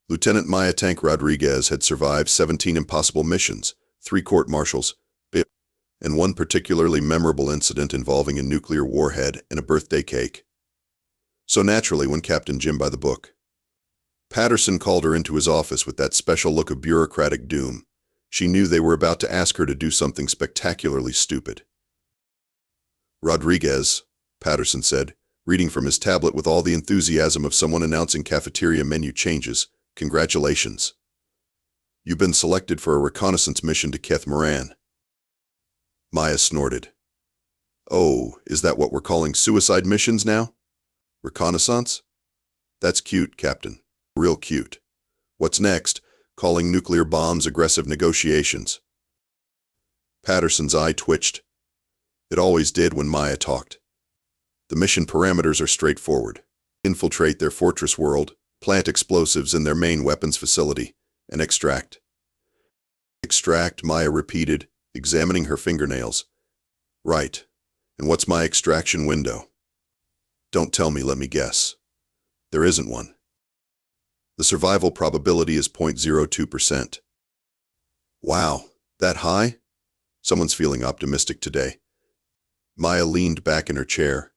Lieutenant Maya Tank Rodriguez had survived 17 impossible missions, 3 court-martials, and one particularly memorable incident involving a nuclear warhead and a birthday cake. So naturally, when Captain Jim by the book, Patterson called her into his office with that special look of bureaucratic doom, she knew they were about to ask her to do something spectacularly stupid. "Rodriguez," Patterson said, reading from his tablet with all the enthusiasm of someone announcing cafeteria menu changes, "Congratulations. You've been selected for a reconnaissance mission to Keth'moran." Maya snorted. "Oh, is that what we're calling suicide missions now? Reconnaissance? That's cute, Captain. Real cute. What's next? Calling nuclear bombs aggressive negotiations." Patterson's eye twitched. It always did when Maya talked. The mission parameters are straightforward. Infiltrate their fortress world, plant explosives in their main weapons facility, and extract. "Extract," Maya repeated, examining her fingernails. "Right. And what's my extraction window?" "Don't tell me, let me guess." "There isn't one. The survival probability is 0.02%. "Wow, that high?" Someone's feeling optimistic today. Maya leaned back in her chair.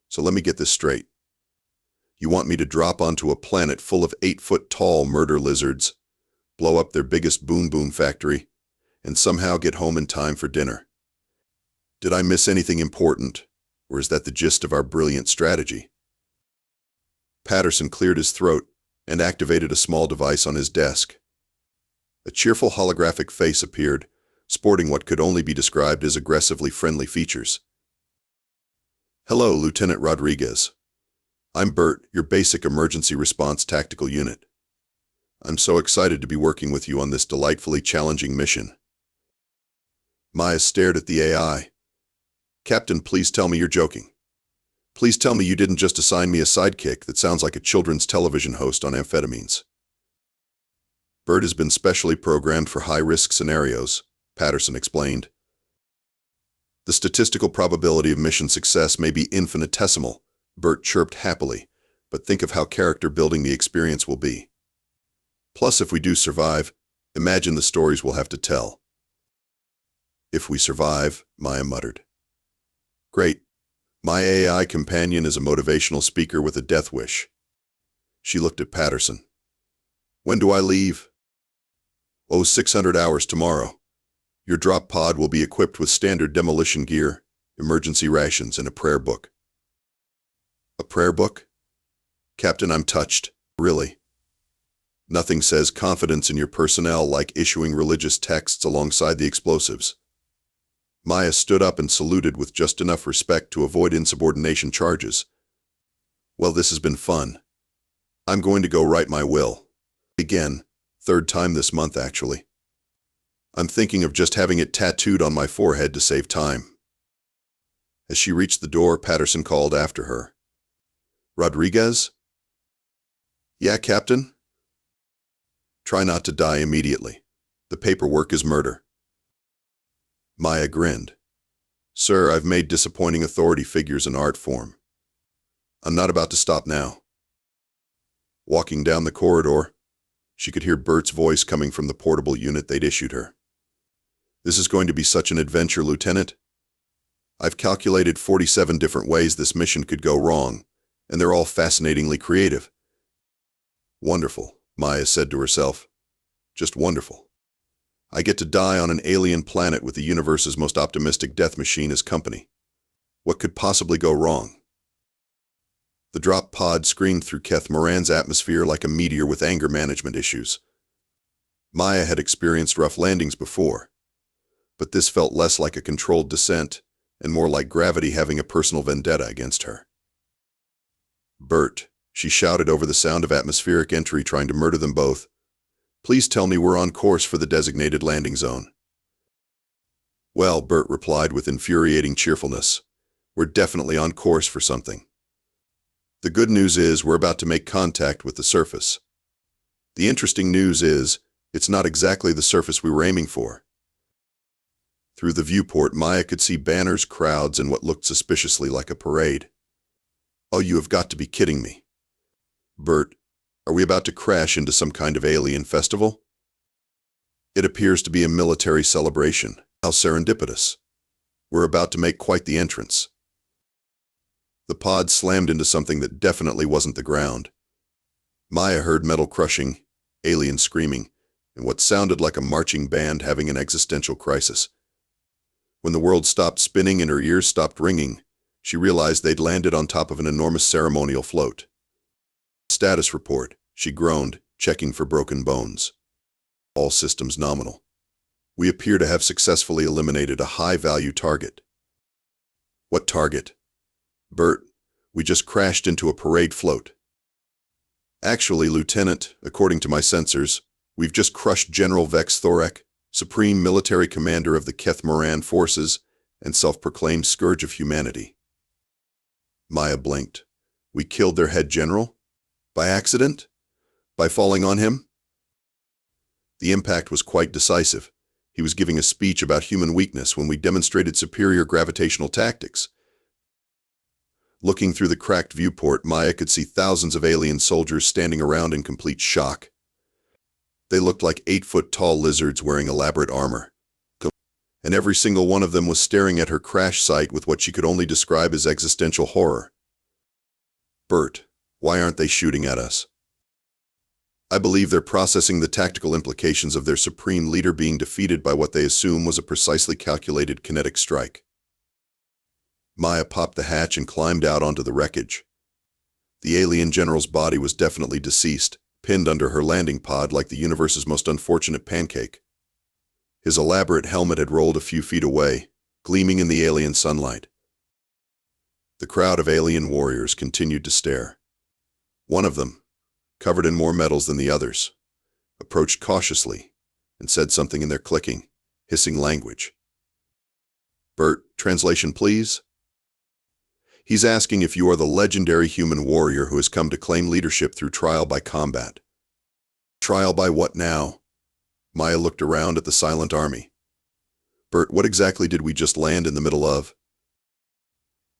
"So let me get this straight. You want me to drop onto a planet full of 8-foot-tall murder lizards, blow up their biggest boom factory, and somehow get home in time for dinner? Did I miss anything important, or is that the gist of our brilliant strategy?" Patterson cleared his throat and activated a small device on his desk. A cheerful holographic face appeared, sporting what could only be described as aggressively friendly features. "Hello, Lieutenant Rodriguez. I'm BERT, your basic emergency response tactical unit. I'm so excited to be working with you on this delightfully challenging mission." Maya stared at the AI. "Captain, please tell me you're joking. Please tell me you didn't just assign me a sidekick that sounds like a children's television host on amphetamines." "BERT has been specially programmed for high-risk scenarios," Patterson explained. "The statistical probability of mission success may be infinitesimal," BERT chirped happily, "but think of how character-building the experience will be. Plus, if we do survive, imagine the stories we'll have to tell." "If we survive," Maya muttered. "Great. My AI companion is a motivational speaker with a death wish." She looked at Patterson. "When do I leave?" "Oh, 600 hours tomorrow. Your drop pod will be equipped with standard demolition gear, emergency rations, and a prayer book." "A prayer book?" "Captain, I'm touched. Really. Nothing says confidence in your personnel like issuing religious texts alongside the explosives." Maya stood up and saluted with just enough respect to avoid insubordination charges. "Well, this has been fun. I'm going to go write my will. Again, 3rd time this month, actually. I'm thinking of just having it tattooed on my forehead to save time." As she reached the door, Patterson called after her. "Rodriguez?" "Yeah, Captain?" "Try not to die immediately. The paperwork is murder." Maya grinned. "Sir, I've made disappointing authority figures in art form. I'm not about to stop now." Walking down the corridor, she could hear BERT's voice coming from the portable unit they'd issued her. "This is going to be such an adventure, Lieutenant. I've calculated 47 different ways this mission could go wrong, and they're all fascinatingly creative." "Wonderful," Maya said to herself. "Just wonderful. I get to die on an alien planet with the universe's most optimistic death machine as company. What could possibly go wrong?" The drop pod screamed through Keth'moran's atmosphere like a meteor with anger management issues. Maya had experienced rough landings before, but this felt less like a controlled descent and more like gravity having a personal vendetta against her. "BERT," she shouted over the sound of atmospheric entry trying to murder them both, "please tell me we're on course for the designated landing zone." "Well," BERT replied with infuriating cheerfulness, "we're definitely on course for something. The good news is we're about to make contact with the surface. The interesting news is it's not exactly the surface we were aiming for." Through the viewport, Maya could see banners, crowds, and what looked suspiciously like a parade. "Oh, you have got to be kidding me. BERT, Are we about to crash into some kind of alien festival? It appears to be a military celebration. How serendipitous. We're about to make quite the entrance. The pod slammed into something that definitely wasn't the ground. Maya heard metal crushing, aliens screaming, and what sounded like a marching band having an existential crisis. When the world stopped spinning and her ears stopped ringing, she realized they'd landed on top of an enormous ceremonial float. Status report, she groaned, checking for broken bones. All systems nominal. We appear to have successfully eliminated a high-value target. What target? BERT, we just crashed into a parade float. Actually, Lieutenant, according to my sensors, we've just crushed General Vex Thorek, Supreme Military Commander of the Keth'moran forces and self-proclaimed scourge of humanity. Maya blinked. We killed their head general? By accident? By falling on him? The impact was quite decisive. He was giving a speech about human weakness when we demonstrated superior gravitational tactics. Looking through the cracked viewport, Maya could see thousands of alien soldiers standing around in complete shock. They looked like 8-foot-tall lizards wearing elaborate armor. And every single one of them was staring at her crash site with what she could only describe as existential horror. BERT, why aren't they shooting at us? I believe they're processing the tactical implications of their supreme leader being defeated by what they assume was a precisely calculated kinetic strike. Maya popped the hatch and climbed out onto the wreckage. The alien general's body was definitely deceased, pinned under her landing pod like the universe's most unfortunate pancake. His elaborate helmet had rolled a few feet away, gleaming in the alien sunlight. The crowd of alien warriors continued to stare. One of them, covered in more metals than the others, approached cautiously and said something in their clicking, hissing language. BERT, translation please? He's asking if you are the legendary human warrior who has come to claim leadership through trial by combat. Trial by what now? Maya looked around at the silent army. BERT, what exactly did we just land in the middle of?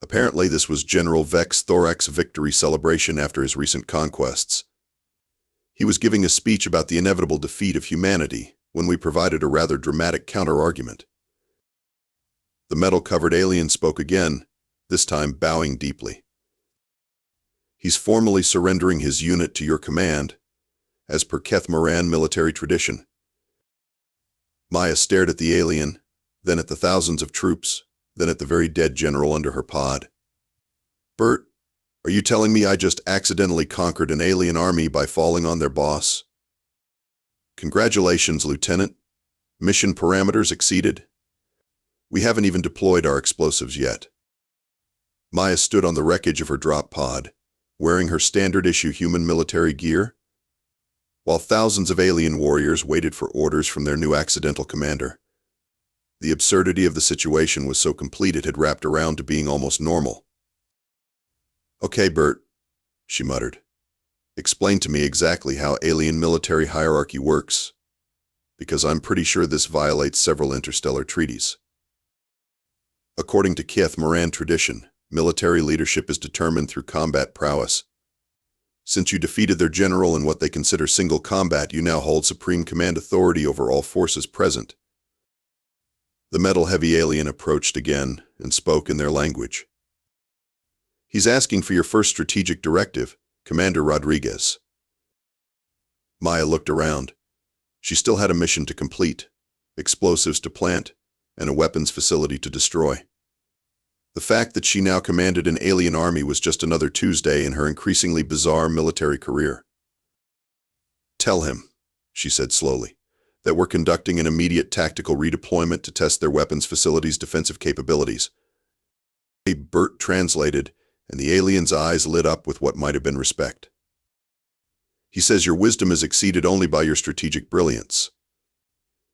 Apparently this was General Vex Thorek's victory celebration after his recent conquests. He was giving a speech about the inevitable defeat of humanity when we provided a rather dramatic counter-argument. The metal-covered alien spoke again, this time bowing deeply. He's formally surrendering his unit to your command, as per Keth'moran military tradition. Maya stared at the alien, then at the thousands of troops, then at the very dead general under her pod. BERT, are you telling me I just accidentally conquered an alien army by falling on their boss? Congratulations, Lieutenant. Mission parameters exceeded. We haven't even deployed our explosives yet. Maya stood on the wreckage of her drop pod, wearing her standard-issue human military gear, while thousands of alien warriors waited for orders from their new accidental commander. The absurdity of the situation was so complete it had wrapped around to being almost normal. Okay, BERT, she muttered. Explain to me exactly how alien military hierarchy works, because I'm pretty sure this violates several interstellar treaties. According to Keth'moran tradition, military leadership is determined through combat prowess. Since you defeated their general in what they consider single combat, you now hold supreme command authority over all forces present. The metal-heavy alien approached again and spoke in their language. He's asking for your first strategic directive, Commander Rodriguez. Maya looked around. She still had a mission to complete, explosives to plant, and a weapons facility to destroy. The fact that she now commanded an alien army was just another Tuesday in her increasingly bizarre military career. Tell him, she said slowly, that we're conducting an immediate tactical redeployment to test their weapons facility's defensive capabilities. BERT translated, and the alien's eyes lit up with what might have been respect. He says your wisdom is exceeded only by your strategic brilliance.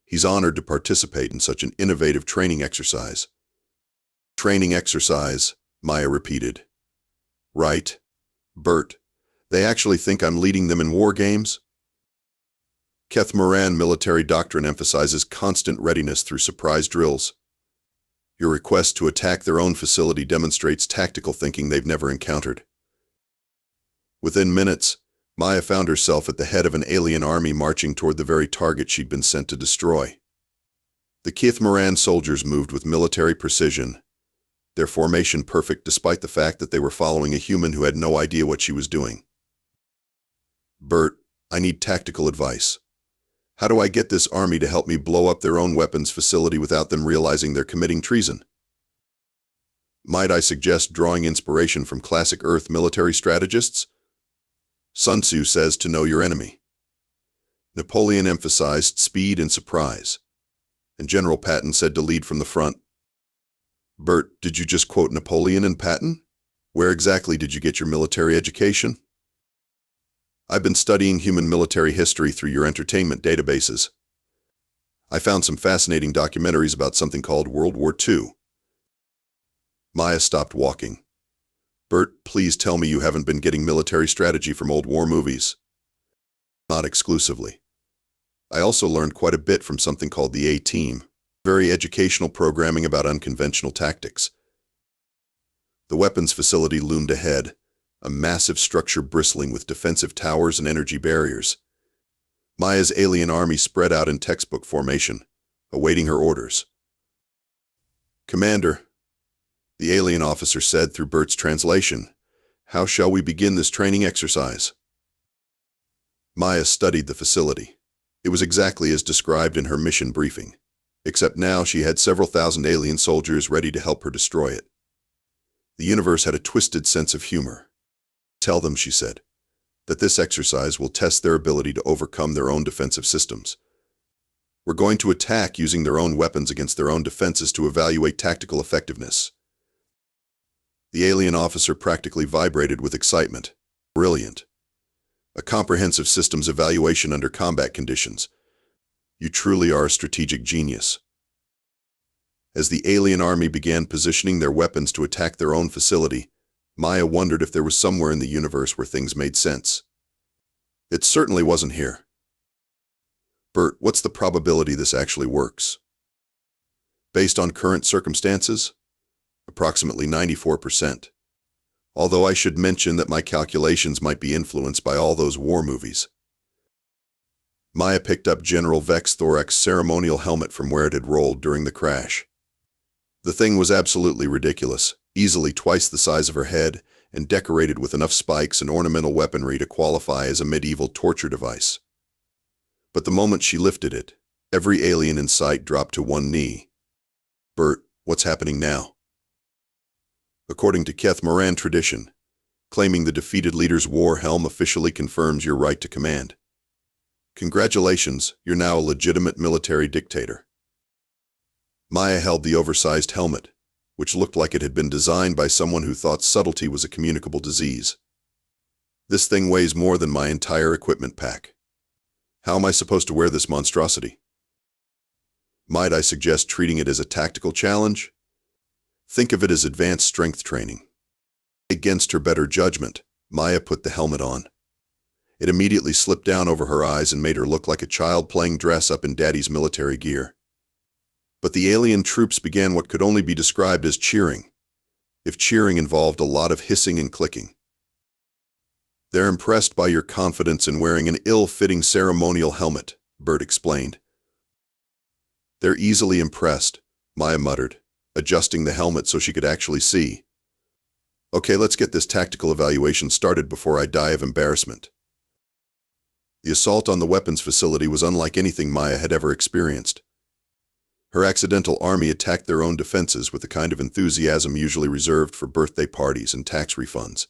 He's honored to participate in such an innovative training exercise. Training exercise, Maya repeated. Right, BERT. They actually think I'm leading them in war games? Keth'moran military doctrine emphasizes constant readiness through surprise drills. Your request to attack their own facility demonstrates tactical thinking they've never encountered. Within minutes, Maya found herself at the head of an alien army marching toward the very target she'd been sent to destroy. The Keth'moran soldiers moved with military precision, their formation perfect despite the fact that they were following a human who had no idea what she was doing. "BERT, I need tactical advice. How do I get this army to help me blow up their own weapons facility without them realizing they're committing treason? Might I suggest drawing inspiration from classic Earth military strategists? Sun Tzu says to know your enemy. Napoleon emphasized speed and surprise, and General Patton said to lead from the front." "BERT, did you just quote Napoleon and Patton? Where exactly did you get your military education?" "I've been studying human military history through your entertainment databases. I found some fascinating documentaries about something called World War II. Maya stopped walking. "BERT, please tell me you haven't been getting military strategy from old war movies." "Not exclusively. I also learned quite a bit from something called the A-Team, very educational programming about unconventional tactics." The weapons facility loomed ahead, a massive structure bristling with defensive towers and energy barriers. Maya's alien army spread out in textbook formation, awaiting her orders. "Commander," the alien officer said through BERT's translation, "how shall we begin this training exercise?" Maya studied the facility. It was exactly as described in her mission briefing, except now she had several thousand alien soldiers ready to help her destroy it. The universe had a twisted sense of humor. "Tell them," she said, "that this exercise will test their ability to overcome their own defensive systems. We're going to attack using their own weapons against their own defenses to evaluate tactical effectiveness." The alien officer practically vibrated with excitement. "Brilliant. A comprehensive systems evaluation under combat conditions. You truly are a strategic genius." As the alien army began positioning their weapons to attack their own facility, Maya wondered if there was somewhere in the universe where things made sense. It certainly wasn't here. "BERT, what's the probability this actually works?" "Based on current circumstances? Approximately 94%. Although I should mention that my calculations might be influenced by all those war movies." Maya picked up General Vek's thorax ceremonial helmet from where it had rolled during the crash. The thing was absolutely ridiculous, easily twice the size of her head, and decorated with enough spikes and ornamental weaponry to qualify as a medieval torture device. But the moment she lifted it, every alien in sight dropped to one knee. "BERT, what's happening now?" According to Keth'moran tradition, claiming the defeated leader's war helm officially confirms your right to command. Congratulations, you're now a legitimate military dictator. Maya held the oversized helmet, which looked like it had been designed by someone who thought subtlety was a communicable disease. "This thing weighs more than my entire equipment pack. How am I supposed to wear this monstrosity? Might I suggest treating it as a tactical challenge? Think of it as advanced strength training." Against her better judgment, Maya put the helmet on. It immediately slipped down over her eyes and made her look like a child playing dress-up in daddy's military gear. But the alien troops began what could only be described as cheering, if cheering involved a lot of hissing and clicking. "They're impressed by your confidence in wearing an ill-fitting ceremonial helmet," BERT explained. "They're easily impressed," Maya muttered, adjusting the helmet so she could actually see. "Okay, let's get this tactical evaluation started before I die of embarrassment." The assault on the weapons facility was unlike anything Maya had ever experienced. Her accidental army attacked their own defenses with the kind of enthusiasm usually reserved for birthday parties and tax refunds.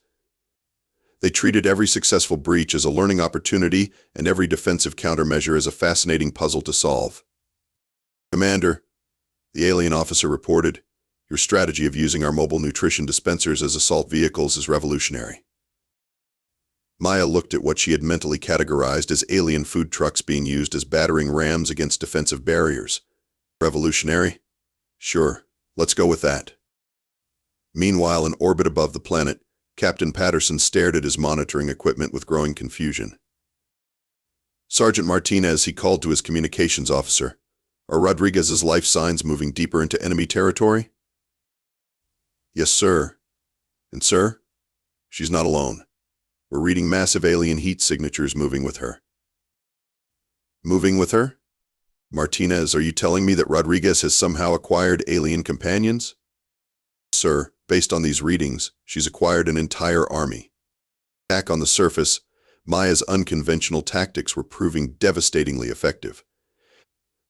They treated every successful breach as a learning opportunity and every defensive countermeasure as a fascinating puzzle to solve. "Commander," the alien officer reported, "your strategy of using our mobile nutrition dispensers as assault vehicles is revolutionary." Maya looked at what she had mentally categorized as alien food trucks being used as battering rams against defensive barriers. "Revolutionary? Sure, let's go with that." Meanwhile, in orbit above the planet, Captain Patterson stared at his monitoring equipment with growing confusion. "Sergeant Martinez," he called to his communications officer, "are Rodriguez's life signs moving deeper into enemy territory?" "Yes, sir." "And sir, she's not alone. We're reading massive alien heat signatures moving with her. Moving with her? Martinez, are you telling me that Rodriguez has somehow acquired alien companions? Sir, based on these readings, she's acquired an entire army. Back on the surface, Maya's unconventional tactics were proving devastatingly effective.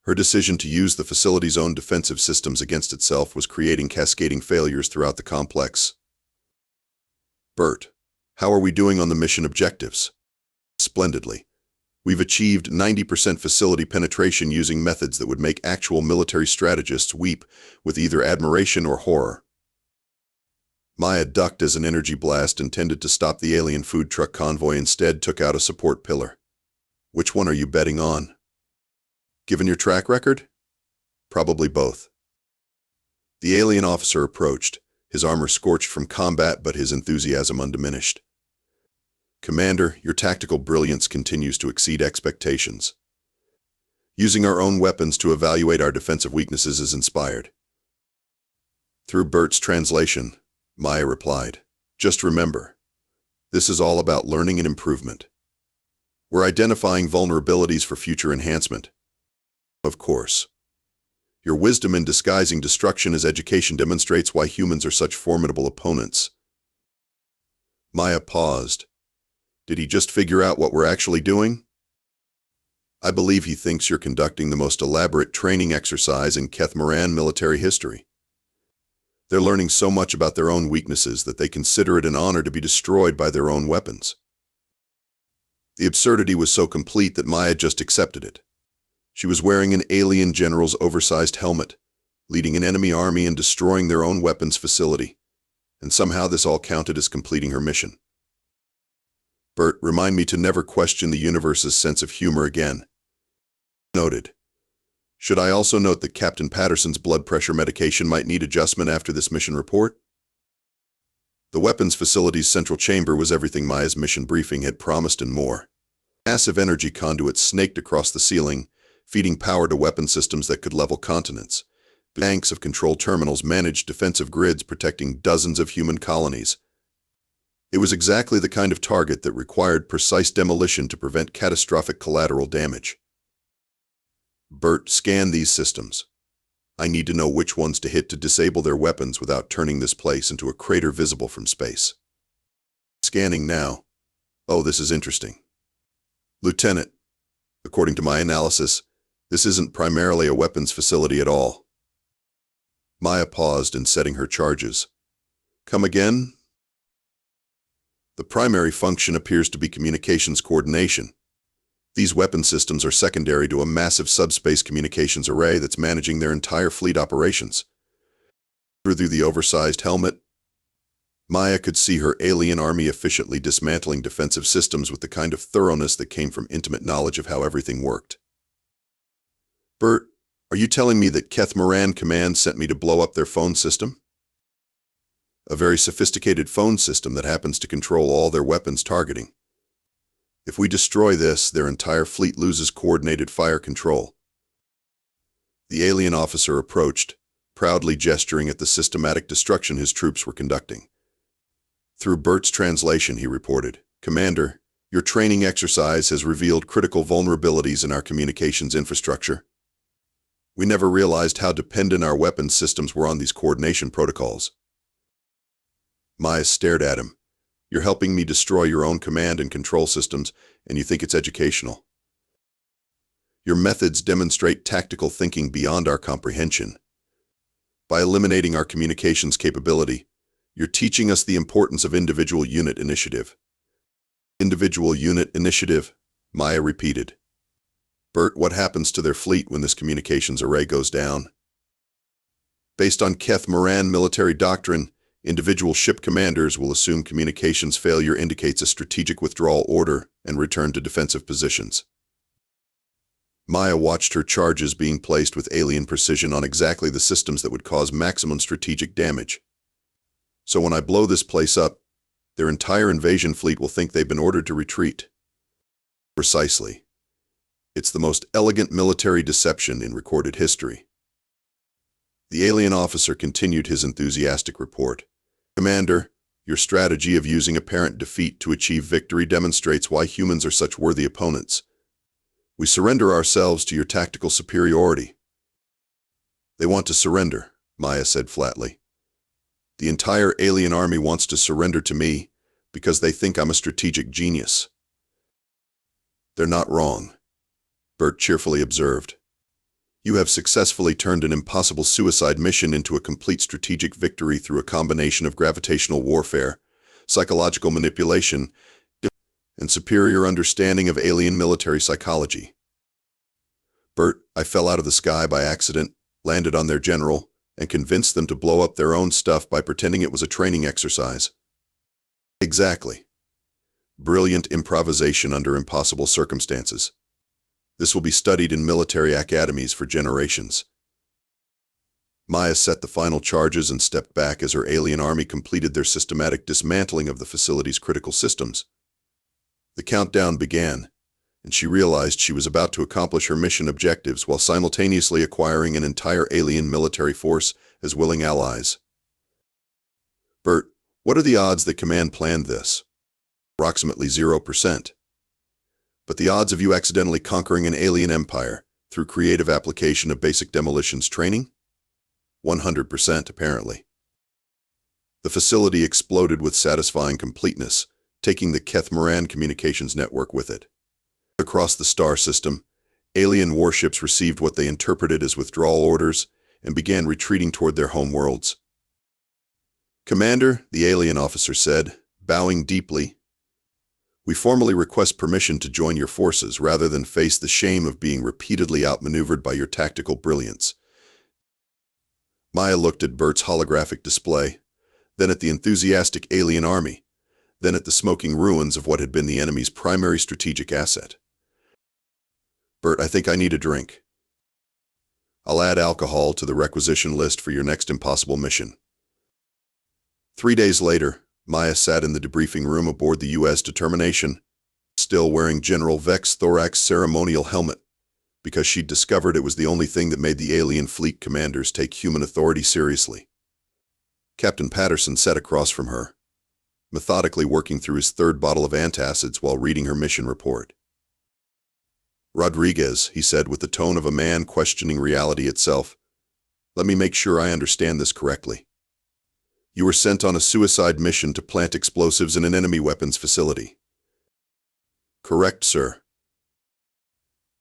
Her decision to use the facility's own defensive systems against itself was creating cascading failures throughout the complex. BERT, how are we doing on the mission objectives? Splendidly. We've achieved 90% facility penetration using methods that would make actual military strategists weep with either admiration or horror. Maya ducked as an energy blast intended to stop the alien food truck convoy instead took out a support pillar. Which one are you betting on? Given your track record? Probably both. The alien officer approached, his armor scorched from combat but his enthusiasm undiminished. Commander, your tactical brilliance continues to exceed expectations. Using our own weapons to evaluate our defensive weaknesses is inspired. Through BERT's translation, Maya replied, just remember, this is all about learning and improvement. We're identifying vulnerabilities for future enhancement. Of course. Your wisdom in disguising destruction as education demonstrates why humans are such formidable opponents. Maya paused. Did he just figure out what we're actually doing? I believe he thinks you're conducting the most elaborate training exercise in Keth'moran military history. They're learning so much about their own weaknesses that they consider it an honor to be destroyed by their own weapons. The absurdity was so complete that Maya just accepted it. She was wearing an alien general's oversized helmet, leading an enemy army and destroying their own weapons facility, and somehow this all counted as completing her mission. BERT, remind me to never question the universe's sense of humor again. Noted. Should I also note that Captain Patterson's blood pressure medication might need adjustment after this mission report? The weapons facility's central chamber was everything Maya's mission briefing had promised and more. Massive energy conduits snaked across the ceiling, feeding power to weapon systems that could level continents. Banks of control terminals managed defensive grids protecting dozens of human colonies. It was exactly the kind of target that required precise demolition to prevent catastrophic collateral damage. BERT, scan these systems. I need to know which ones to hit to disable their weapons without turning this place into a crater visible from space. Scanning now. Oh, this is interesting. Lieutenant, according to my analysis, this isn't primarily a weapons facility at all. Maya paused in setting her charges. Come again? The primary function appears to be communications coordination. These weapon systems are secondary to a massive subspace communications array that's managing their entire fleet operations. Through the oversized helmet, Maya could see her alien army efficiently dismantling defensive systems with the kind of thoroughness that came from intimate knowledge of how everything worked. BERT, are you telling me that Keth'moran Command sent me to blow up their phone system? A very sophisticated phone system that happens to control all their weapons targeting. If we destroy this, their entire fleet loses coordinated fire control. The alien officer approached, proudly gesturing at the systematic destruction his troops were conducting. Through BERT's translation, he reported, Commander, your training exercise has revealed critical vulnerabilities in our communications infrastructure. We never realized how dependent our weapons systems were on these coordination protocols. Maya stared at him. You're helping me destroy your own command and control systems, and you think it's educational. Your methods demonstrate tactical thinking beyond our comprehension. By eliminating our communications capability, you're teaching us the importance of individual unit initiative. Individual unit initiative, Maya repeated. BERT, what happens to their fleet when this communications array goes down? Based on Keth'moran military doctrine, individual ship commanders will assume communications failure indicates a strategic withdrawal order and return to defensive positions. Maya watched her charges being placed with alien precision on exactly the systems that would cause maximum strategic damage. So when I blow this place up, their entire invasion fleet will think they've been ordered to retreat. Precisely. It's the most elegant military deception in recorded history. The alien officer continued his enthusiastic report. Commander, Your strategy of using apparent defeat to achieve victory demonstrates why humans are such worthy opponents. We surrender ourselves to your tactical superiority." "They want to surrender," Maya said flatly. "The entire alien army wants to surrender to me because they think I'm a strategic genius." "They're not wrong," BERT cheerfully observed. "You have successfully turned an impossible suicide mission into a complete strategic victory through a combination of gravitational warfare, psychological manipulation, and superior understanding of alien military psychology." "BERT, I fell out of the sky by accident, landed on their general, and convinced them to blow up their own stuff by pretending it was a training exercise." "Exactly. Brilliant improvisation under impossible circumstances. This will be studied in military academies for generations." Maya set the final charges and stepped back as her alien army completed their systematic dismantling of the facility's critical systems. The countdown began, and she realized she was about to accomplish her mission objectives while simultaneously acquiring an entire alien military force as willing allies. "BERT, what are the odds that Command planned this?" "Approximately 0%. But the odds of you accidentally conquering an alien empire through creative application of basic demolitions training? 100%, apparently." The facility exploded with satisfying completeness, taking the Keth'moran communications network with it. Across the star system, alien warships received what they interpreted as withdrawal orders and began retreating toward their home worlds. "Commander," the alien officer said, bowing deeply, "we formally request permission to join your forces rather than face the shame of being repeatedly outmaneuvered by your tactical brilliance." Maya looked at BERT's holographic display, then at the enthusiastic alien army, then at the smoking ruins of what had been the enemy's primary strategic asset. "BERT, I think I need a drink. I'll add alcohol to the requisition list for your next impossible mission." 3 days later, Maya sat in the debriefing room aboard the U.S. Determination, still wearing General Vex's thorax ceremonial helmet, because she'd discovered it was the only thing that made the alien fleet commanders take human authority seriously. Captain Patterson sat across from her, methodically working through his third bottle of antacids while reading her mission report. "Rodriguez," he said with the tone of a man questioning reality itself, "let me make sure I understand this correctly. You were sent on a suicide mission to plant explosives in an enemy weapons facility." "Correct, sir."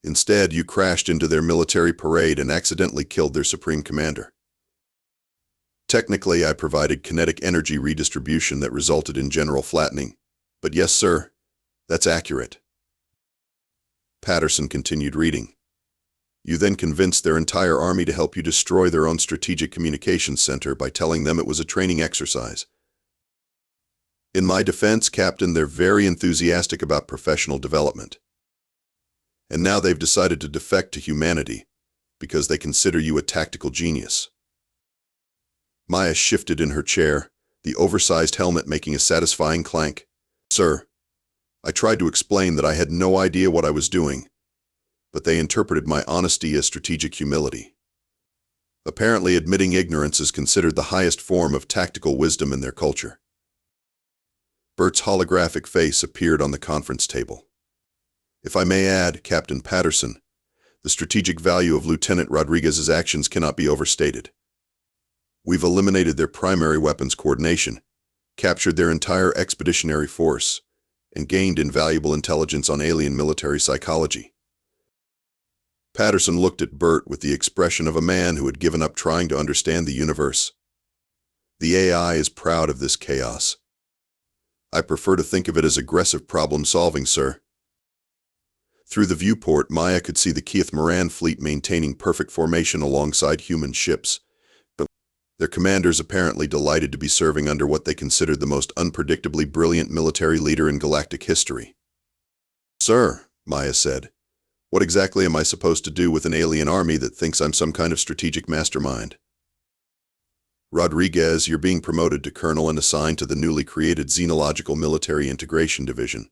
"Instead, you crashed into their military parade and accidentally killed their supreme commander." "Technically, I provided kinetic energy redistribution that resulted in general flattening, but yes, sir, that's accurate." Patterson continued reading. "You then convinced their entire army to help you destroy their own strategic communications center by telling them it was a training exercise." "In my defense, Captain, they're very enthusiastic about professional development. And now they've decided to defect to humanity because they consider you a tactical genius." Maya shifted in her chair, the oversized helmet making a satisfying clank. "Sir, I tried to explain that I had no idea what I was doing, but they interpreted my honesty as strategic humility. Apparently, admitting ignorance is considered the highest form of tactical wisdom in their culture." BERT's holographic face appeared on the conference table. "If I may add, Captain Patterson, the strategic value of Lieutenant Rodriguez's actions cannot be overstated. We've eliminated their primary weapons coordination, captured their entire expeditionary force, and gained invaluable intelligence on alien military psychology." Patterson looked at BERT with the expression of a man who had given up trying to understand the universe. "The AI is proud of this chaos. I prefer to think of it as aggressive problem-solving, sir." Through the viewport, Maya could see the Keth'moran fleet maintaining perfect formation alongside human ships, but their commanders apparently delighted to be serving under what they considered the most unpredictably brilliant military leader in galactic history. "Sir," Maya said, "what exactly am I supposed to do with an alien army that thinks I'm some kind of strategic mastermind?" "Rodriguez, you're being promoted to colonel and assigned to the newly created Xenological Military Integration Division.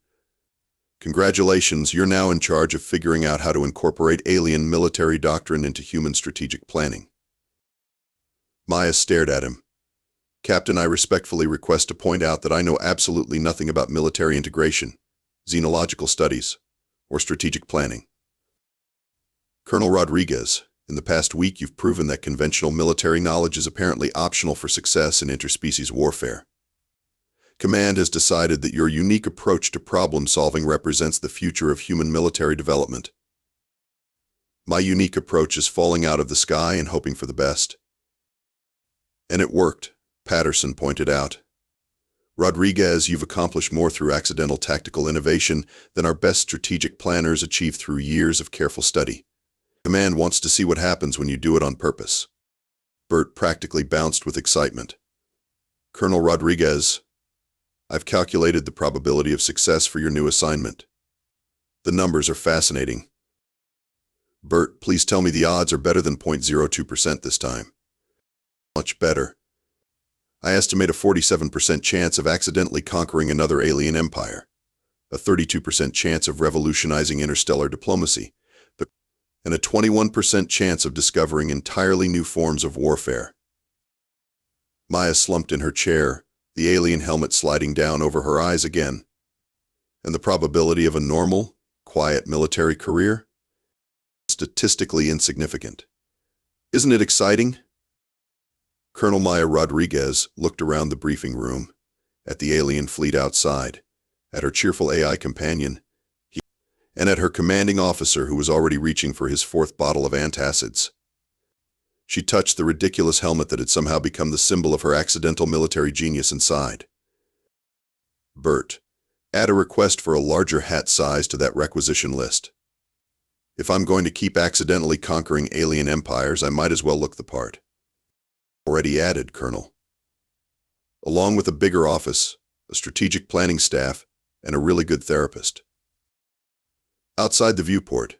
Congratulations, you're now in charge of figuring out how to incorporate alien military doctrine into human strategic planning." Maya stared at him. Captain, I respectfully request to point out that I know absolutely nothing about military integration, xenological studies, or strategic planning. Colonel Rodriguez, in the past week you've proven that conventional military knowledge is apparently optional for success in interspecies warfare. Command has decided that your unique approach to problem-solving represents the future of human military development. My unique approach is falling out of the sky and hoping for the best. And it worked, Patterson pointed out. Rodriguez, you've accomplished more through accidental tactical innovation than our best strategic planners achieve through years of careful study. Command wants to see what happens when you do it on purpose. BERT practically bounced with excitement. Colonel Rodriguez, I've calculated the probability of success for your new assignment. The numbers are fascinating. BERT, please tell me the odds are better than 0.02% this time. Much better. I estimate a 47% chance of accidentally conquering another alien empire, a 32% chance of revolutionizing interstellar diplomacy, and a 21% chance of discovering entirely new forms of warfare. Maya slumped in her chair, the alien helmet sliding down over her eyes again. And the probability of a normal, quiet military career? Statistically insignificant. Isn't it exciting? Colonel Maya Rodriguez looked around the briefing room, at the alien fleet outside, at her cheerful AI companion, and at her commanding officer who was already reaching for his fourth bottle of antacids. She touched the ridiculous helmet that had somehow become the symbol of her accidental military genius inside. BERT, add a request for a larger hat size to that requisition list. If I'm going to keep accidentally conquering alien empires, I might as well look the part. Already added, Colonel. Along with a bigger office, a strategic planning staff, and a really good therapist. Outside the viewport,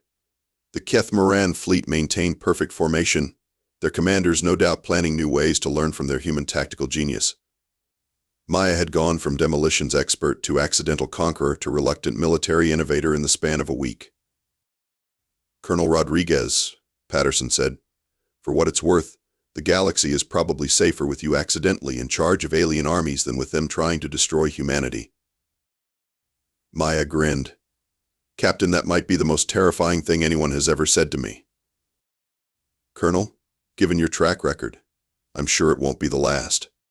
the Keth'moran fleet maintained perfect formation, their commanders no doubt planning new ways to learn from their human tactical genius. Maya had gone from demolitions expert to accidental conqueror to reluctant military innovator in the span of a week. Colonel Rodriguez, Patterson said, for what it's worth, the galaxy is probably safer with you accidentally in charge of alien armies than with them trying to destroy humanity. Maya grinned. Captain, that might be the most terrifying thing anyone has ever said to me. Colonel, given your track record, I'm sure it won't be the last.